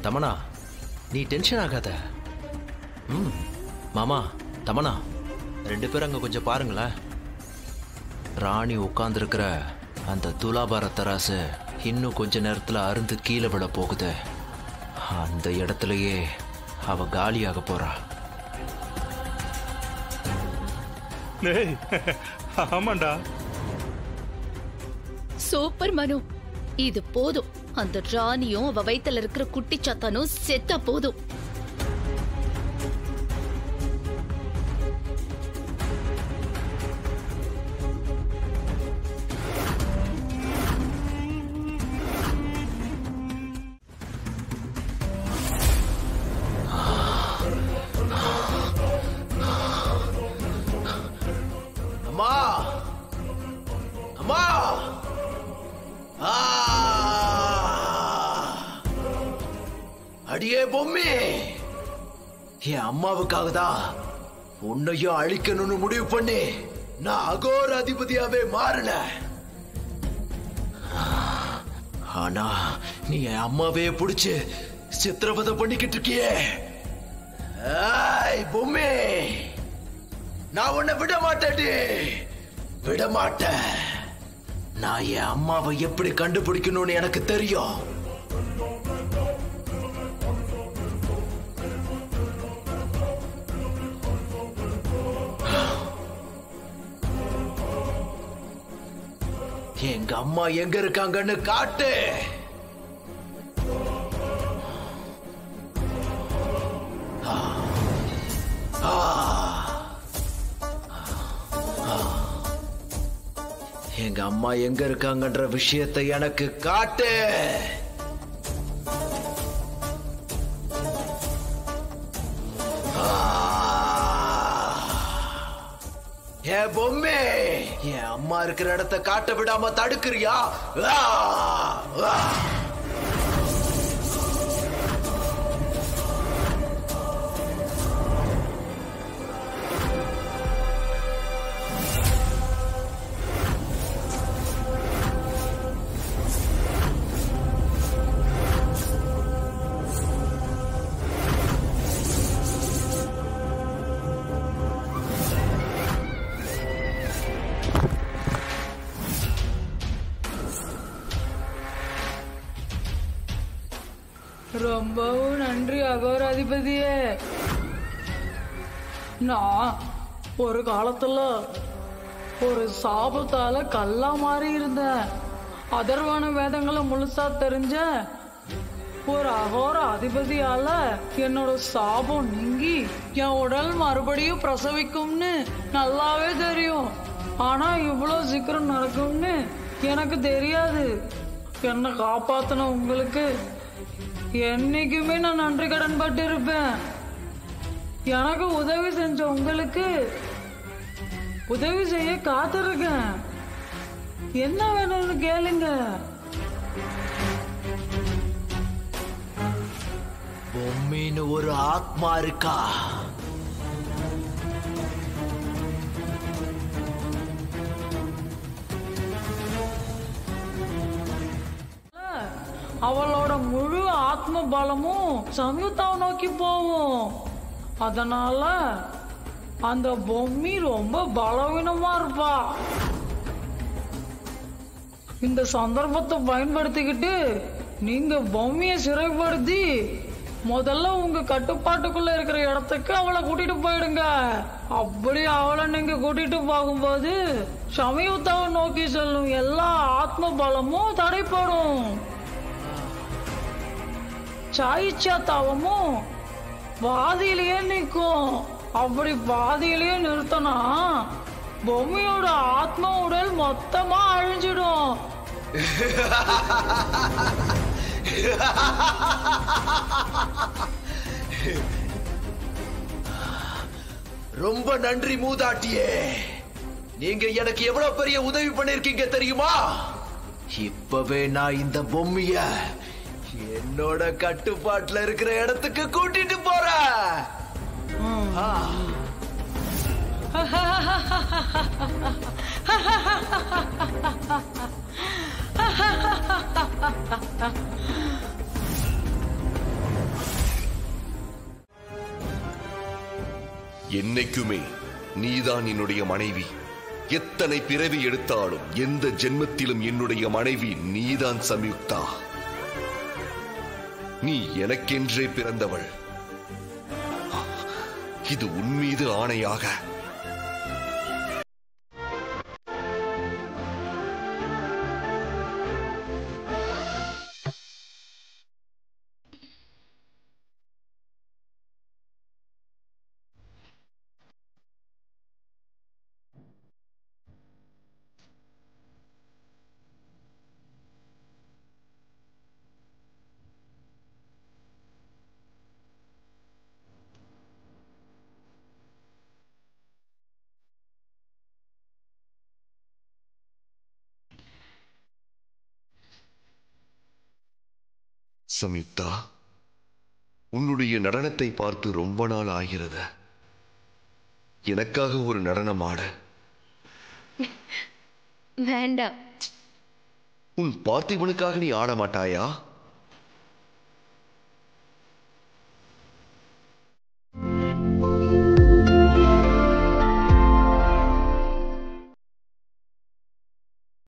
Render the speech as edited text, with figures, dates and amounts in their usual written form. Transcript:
தமனா, நீ டென்ஷன் ஆகாத. மாமா, தமனா, 2 பேரும் அங்க கொஞ்சம் பாருங்களேன். ராணி உட்கார்ந்துருக்கிற அந்த துலாபார தராசு இன்னும் கொஞ்ச நேரத்துல அருந்து கீழே விட போகுது. அந்த இடத்துலயே அவ காலியாக போறா. ஆமாண்டா. சூப்பர் மனு, இது போதும். அந்த ராணியும் அவ வயித்துல இருக்கிற குட்டி சத்தானும் செத்தா போதும். அடியே பொம்மி, என் அம்மாவுக்காக தான் உன்னையும் அழிக்கணும்னு முடிவு பண்ணி நான் அகோர அதிபதியாவே மாறல. ஆனா நீ என் அம்மாவே புடிச்சு சித்திரவதை பண்ணிக்கிட்டு இருக்கியே. பொம்மி, நான் உன்னை விட மாட்டேடி, விட மாட்டேன். நான் என் அம்மாவை எப்படி கண்டுபிடிக்கணும்னு எனக்கு தெரியும். எங்க அம்மா எங்க இருக்காங்கன்னு காட்டு. எங்க அம்மா எங்க இருக்காங்கன்ற விஷயத்தை எனக்கு காட்டு. ஏன் பொம்மை, என் அம்மா இருக்கிற இடத்தை காட்ட விடாம தடுக்கிறியா? ரொம்பவும் நன்றி அகோர அதிபதியே. நான் ஒரு காலத்துல ஒரு சாபத்தால கல்லா மாறி இருந்தேன். அதர்வான வேதங்களை முழுசா தெரிஞ்ச ஒரு அகோர அதிபதியால என்னோட சாபம் நீங்கி என் உடல் மறுபடியும் பிரசவிக்கும்னு நல்லாவே தெரியும். ஆனா இவ்வளவு சீக்கிரம் நடக்கும்னு எனக்கு தெரியாது. என்னை காப்பாத்தின உங்களுக்கு என்னைக்குமே நான் நன்றி கடன் பட்டு இருப்பேன். எனக்கு உதவி செஞ்ச உங்களுக்கு உதவி செய்ய காத்திருக்கேன். என்ன வேணும்னு கேளுங்க. பொம்மின்னு ஒரு ஆத்மா இருக்கா? அவளோட முழு ஆத்ம பலமும் சம்யுக்தாவை நோக்கி போகும். அதனால அந்த பொம்மி ரொம்ப பலவீனமா இருப்பா. இந்த சந்தர்ப்பத்தை பயன்படுத்திக்கிட்டு நீங்க பொம்மியை சிறைப்படுத்தி முதல்ல உங்க கட்டுப்பாட்டுக்குள்ள இருக்கிற இடத்துக்கு அவளை கூட்டிட்டு போயிடுங்க. அப்படி அவளை நீங்க கூட்டிட்டு போகும்போது சம்யுக்தாவை நோக்கி செல்லும் எல்லா ஆத்ம பலமும் தடைப்படும். சாயிச்சாத்தாவமும் பாதியிலேயே நிற்கும். அப்படி பாதியிலேயே நிறுத்தனா பொம்மையோட ஆத்ம உடல் மொத்தமா அழிஞ்சிடும். ரொம்ப நன்றி மூதாட்டியே. நீங்க எனக்கு எவ்வளவு பெரிய உதவி பண்ணிருக்கீங்க தெரியுமா? இப்பவே நான் இந்த பொம்மைய என்னோட கட்டுப்பாட்டுல இருக்கிற இடத்துக்கு கூட்டிட்டு போறேன். என்னைக்குமே நீதான் என்னுடைய மனைவி. எத்தனை பிறவி எடுத்தாலும் எந்த ஜென்மத்திலும் என்னுடைய மனைவி நீதான் சம்யுக்தா. நீ எனக்கென்றே பிறந்தவள். இது உன் மீது ஆணையாக. சம்யுக்தா, உன்னுடைய நடனத்தை பார்த்து ரொம்ப நாள் ஆகிறது. எனக்காக ஒரு நடனம் ஆட. வேண்டாம். உன் பார்த்திபனுக்காக நீ ஆட மாட்டாயா?